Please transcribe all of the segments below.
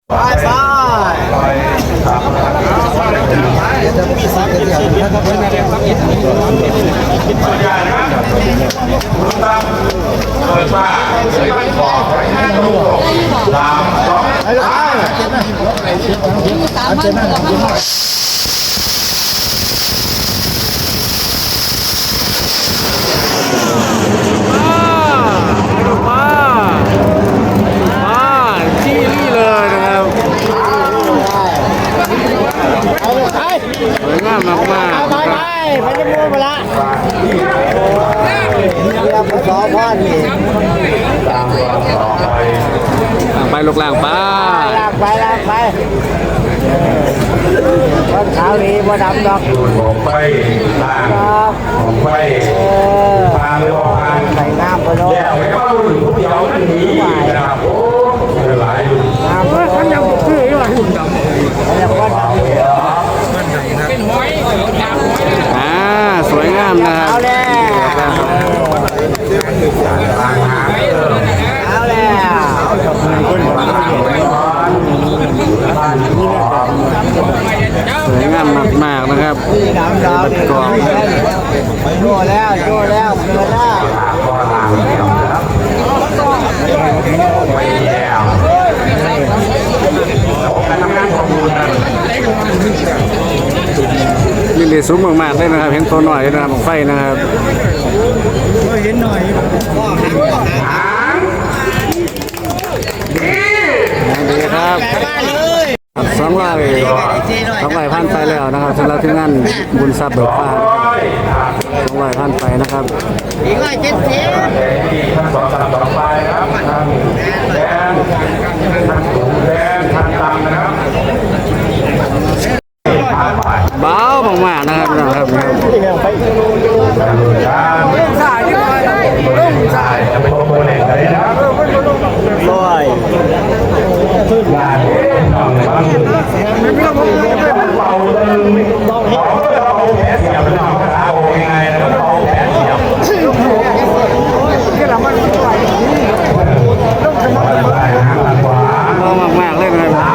สวยงามมากๆไปจะมูมาละสอพ่อนี่ไปลูกหลังไปคนขาวนี่บ่ดำดอกไปพาเลยว่าใส่น้ำไปเนาะแล้วไม่ก็รู้ทุกอย่างนี้นะครับโอ้หลายน้ำเขายังชื่อว่าหุ่นดำแล้วก็เป็นหอยสวยงามนะครับเอาแล้วสวยงามมากๆนะครับกองโจ้แล้วเกินแล้วนี่เลยสูงมากๆเลยนะครับเห็นตัวหน่อยนะครับไฟนะครับเห็นหน่อยดีครับ200พันไปแล้วนะครับสำหรับที่นั่นบุญทรัพย์เบิกฟ้า200พันไปนะครับอีก170ไปครับแดนทางต่ำนะครับเบามากๆนะครับสายจะเป็นโปรโมเลนเลยนะครับลอยงานน้องบ้างเป่าแผลเสียบเป็นน้องขาโอ้ยังไงนะครับเป่าแผลเสียบมากๆเลยนะครั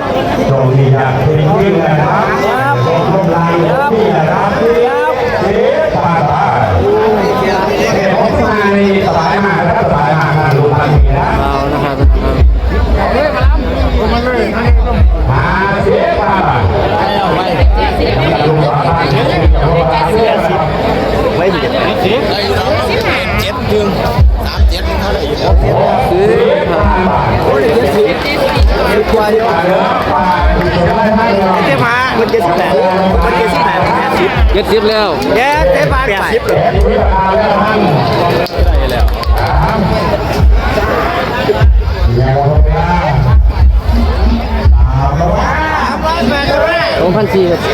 บตรงนี้อยากขึ้นนะครับตรงล่างนี่นะครับปาตาผมมาในสบายมากนะครับสบายมากนะดูทางนี้นะเรานะครับมาเสียปาตาไม่เจ็บดึง37เท่าไหร่อยู่แล้วกว่าเยอะเจ็บมามัน78แล้วเจ็บมา80แล้ว2,400